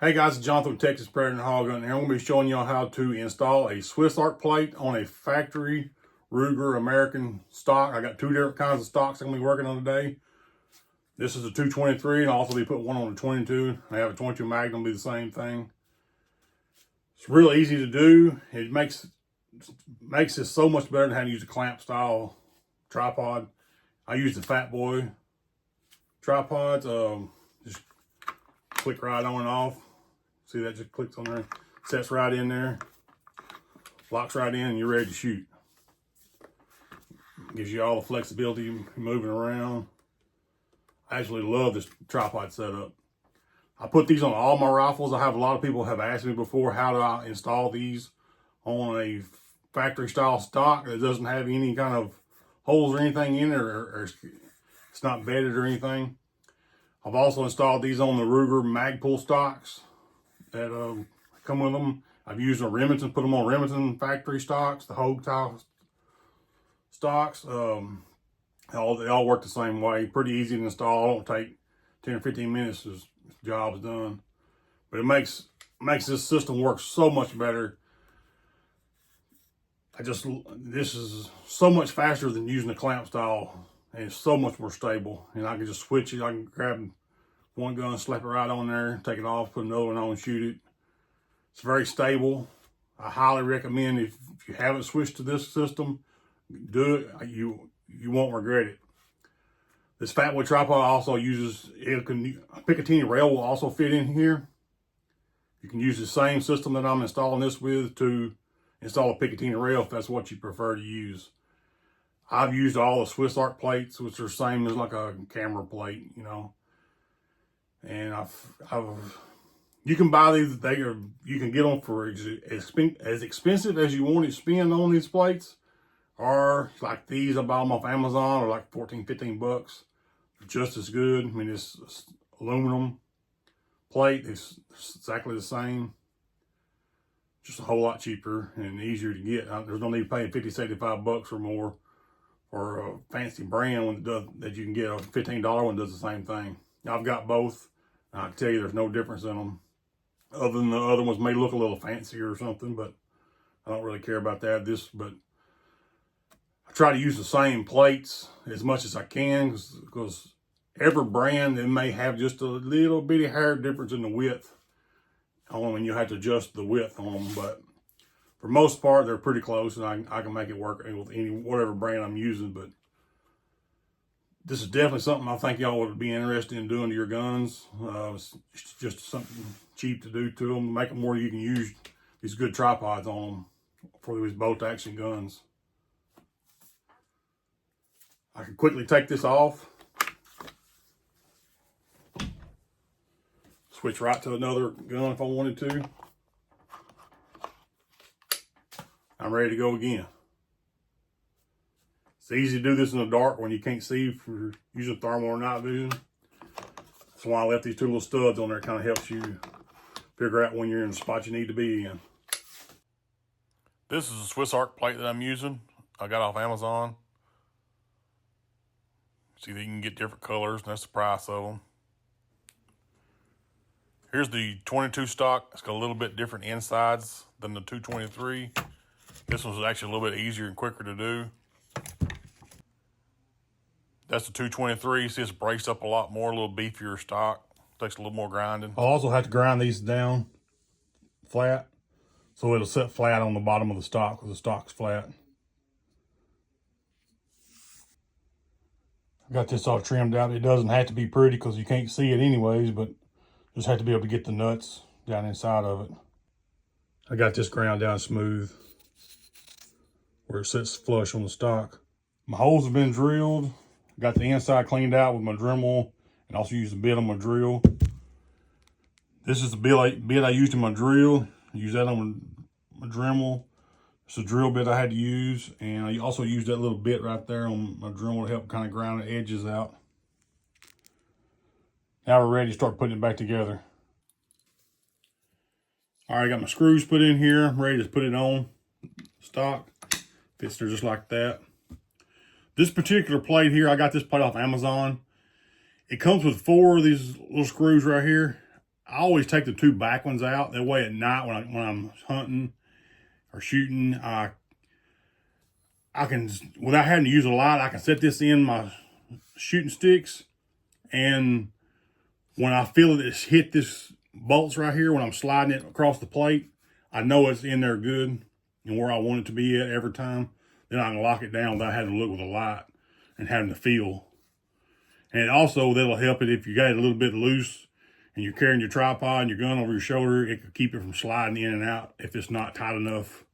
Hey guys, it's Jonathan with Texas Predator Hog Hunting here. I'm going to be showing y'all how to install a Swiss arc plate on a factory Ruger American stock. I got two different kinds of stocks I'm going to be working on today. This is a 223 and I'll also be putting one on a 22. I have a 22 Magnum, be the same thing. It's real easy to do. It makes this so much better than how to use a clamp style tripod. I use the Fat Boy tripods. Just click right on and off. See, that just clicks on there, sets right in there, locks right in, and you're ready to shoot. Gives you all the flexibility moving around. I actually love this tripod setup. I put these on all my rifles. I have a lot of people have asked me before, how do I install these on a factory style stock that doesn't have any kind of holes or anything in it, or it's not vetted or anything. I've also installed these on the Ruger Magpul stocks that come with them. I've used them Remington, put them on Remington factory stocks, the Hogue style stocks. They all work the same way. Pretty easy to install. It don't take 10 or 15 minutes. The job's done. But it makes this system work so much better. This is so much faster than using a clamp style, and it's so much more stable. And I can just switch it. I can grab one gun, slap it right on there, take it off, put another one on, shoot it. It's very stable. I highly recommend if you haven't switched to this system, do it. You won't regret it. This Fat Boy tripod also uses, a Picatinny rail will also fit in here. You can use the same system that I'm installing this with to install a Picatinny rail if that's what you prefer to use. I've used all the Swiss arc plates, which are the same as like a camera plate, you know. And you can buy these. You can get them for as expensive as you want to spend on these plates, or like these I buy them off Amazon, or like 14, 15 bucks. They're just as good. I mean, it's aluminum plate. It's exactly the same, just a whole lot cheaper and easier to get. There's no need to pay 50, 75 bucks or more for a fancy brand that you can get. A $15 one does the same thing. I've got both. I can tell you there's no difference in them, other than the other ones may look a little fancier or something, but I don't really care about that. But I try to use the same plates as much as I can, because every brand, it may have just a little bitty hair difference in the width on them, and you have to adjust the width on them. But for most part, they're pretty close, and I can make it work with whatever brand I'm using. But this is definitely something I think y'all would be interested in doing to your guns. It's just something cheap to do to them, make them where you can use these good tripods on them for these bolt action guns. I can quickly take this off, switch right to another gun if I wanted to. I'm ready to go again. It's easy to do this in the dark when you can't see for using thermal or night vision. That's why I left these two little studs on there. It kind of helps you figure out when you're in the spot you need to be in. This is a Swiss arc plate that I'm using. I got off Amazon. See that you can get different colors, and that's the price of them. Here's the 22 stock. It's got a little bit different insides than the 223. This one's actually a little bit easier and quicker to do. That's the 223. See, it's braced up a lot more, a little beefier stock. Takes a little more grinding. I'll also have to grind these down flat, so it'll sit flat on the bottom of the stock, because the stock's flat. I got this all trimmed out. It doesn't have to be pretty because you can't see it anyways, but just have to be able to get the nuts down inside of it. I got this ground down smooth where it sits flush on the stock. My holes have been drilled. Got the inside cleaned out with my Dremel, and also used a bit on my drill. This is the bit I used in my drill. I used that on my Dremel. It's a drill bit I had to use, and I also used that little bit right there on my Dremel to help kind of grind the edges out. Now we're ready to start putting it back together. All right, I got my screws put in here. I'm ready to put it on stock. Fits there just like that. This particular plate here, I got this plate off Amazon. It comes with 4 of these little screws right here. I always take the two back ones out. That way at night when I'm hunting or shooting, I can, without having to use a light, I can set this in my shooting sticks, and when I feel it hit this bolts right here, when I'm sliding it across the plate, I know it's in there good and where I want it to be at every time. Then I can lock it down without having to look with a light and having to feel. And also, that'll help it if you got it a little bit loose and you're carrying your tripod and your gun over your shoulder. It could keep it from sliding in and out if it's not tight enough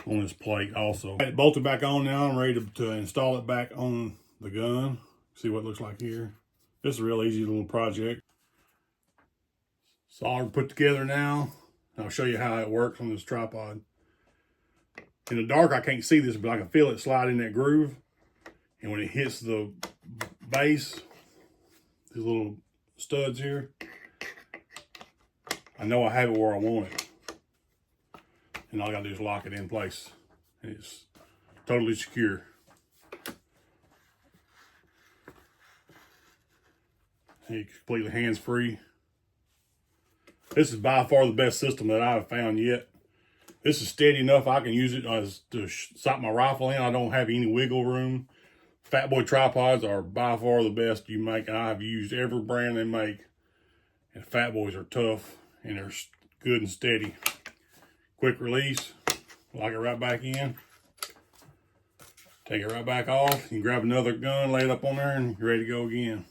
on this plate also. Got it bolted back on now. I'm ready to install it back on the gun. See what it looks like here. This is a real easy little project. It's all put together now. I'll show you how it works on this tripod. In the dark, I can't see this, but I can feel it slide in that groove. And when it hits the base, these little studs here, I know I have it where I want it. And all I gotta do is lock it in place. And it's totally secure. And you're completely hands-free. This is by far the best system that I've found yet. This is steady enough I can use it to sight my rifle in. I don't have any wiggle room. Fat Boy tripods are by far the best you make. I've used every brand they make. And Fat Boys are tough and they're good and steady. Quick release. Lock it right back in. Take it right back off. You can grab another gun, lay it up on there, and you're ready to go again.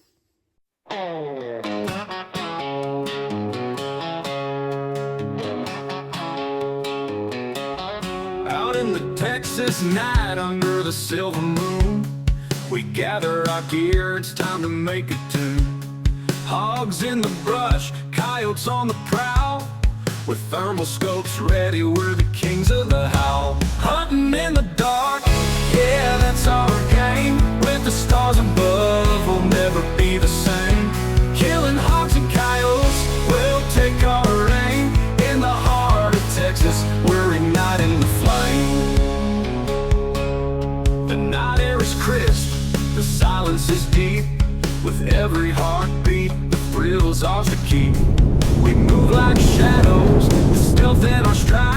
In the Texas night under the silver moon, we gather our gear, it's time to make a tune. Hogs in the brush, coyotes on the prowl, with thermal scopes ready, we're the kings of the howl. Hunting in the dark, yeah, that's our game. With the stars above, we'll never be the same. Killing hogs and coyotes, we'll take our aim. In the heart of Texas, we're igniting the flame. The night air is crisp, the silence is deep. With every heartbeat, the thrills ours to keep. We move like shadows, the stealth in our stride.